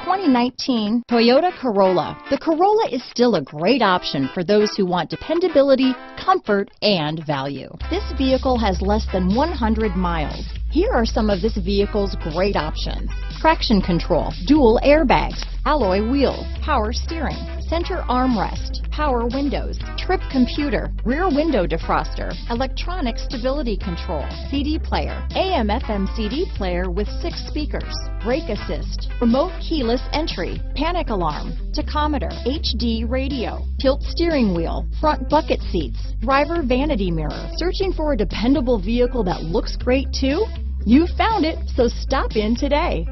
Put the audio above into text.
2019 Toyota Corolla. The Corolla is still a great option for those who want dependability, comfort, and value. This vehicle has less than 100 miles. Here are some of this vehicle's great options: traction control, dual airbags, alloy wheels, power steering, center armrest, power windows, trip computer, rear window defroster, electronic stability control, CD player, AM/FM CD player with 6 speakers, brake assist, remote keyless entry, panic alarm, tachometer, HD radio, tilt steering wheel, front bucket seats, driver vanity mirror. Searching for a dependable vehicle that looks great too? You found it, so stop in today.